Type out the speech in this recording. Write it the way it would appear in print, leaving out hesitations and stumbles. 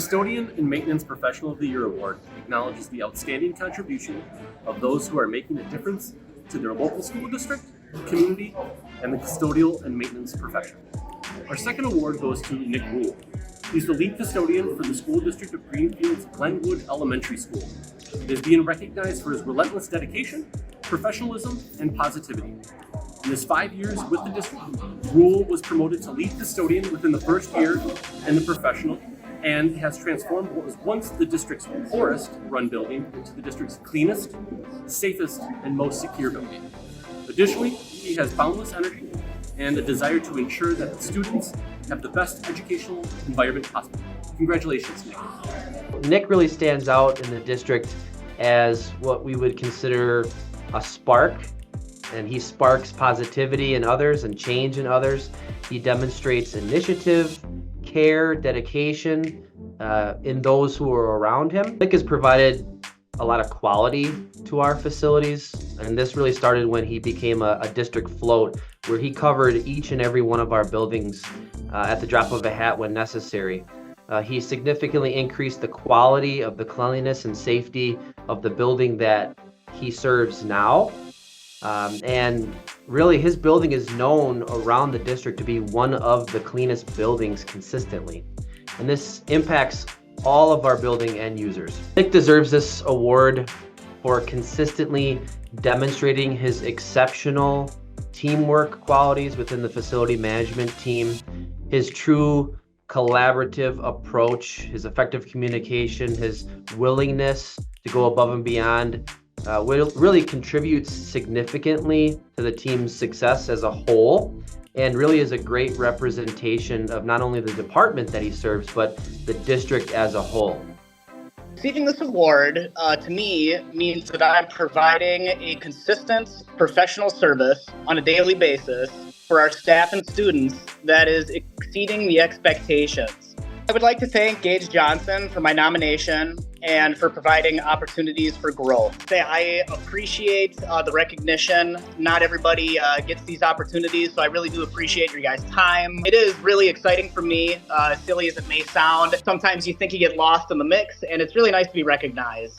Custodian and Maintenance Professional of the Year Award acknowledges the outstanding contribution of those who are making a difference to their local school district, community, and the custodial and maintenance profession. Our second award goes to Nick Ruehl. He's the lead custodian for the school district of Greenfield's Glenwood Elementary School. He is being recognized for his relentless dedication, professionalism, and positivity. In his 5 years with the district, Ruehl was promoted to lead custodian within the first year in the professional and has transformed what was once the district's poorest run building into the district's cleanest, safest, and most secure building. Additionally, he has boundless energy and a desire to ensure that the students have the best educational environment possible. Congratulations, Nick. Nick really stands out in the district as what we would consider a spark, and he sparks positivity in others and change in others. He demonstrates initiative, care, dedication in those who are around him. Nick has provided a lot of quality to our facilities, and this really started when he became a district float, where he covered each and every one of our buildings at the drop of a hat when necessary. He significantly increased the quality of the cleanliness and safety of the building that he serves now. And really, his building is known around the district to be one of the cleanest buildings consistently. And this impacts all of our building end users. Nick deserves this award for consistently demonstrating his exceptional teamwork qualities within the facility management team, his true collaborative approach, his effective communication, his willingness to go above and beyond really contributes significantly to the team's success as a whole, and really is a great representation of not only the department that he serves, but the district as a whole. Receiving this award, to me, means that I'm providing a consistent professional service on a daily basis for our staff and students that is exceeding the expectations. I would like to thank Gage Johnson for my nomination and for providing opportunities for growth. I appreciate the recognition. Not everybody gets these opportunities, so I really do appreciate your guys' time. It is really exciting for me, as silly as it may sound. Sometimes you think you get lost in the mix, and it's really nice to be recognized.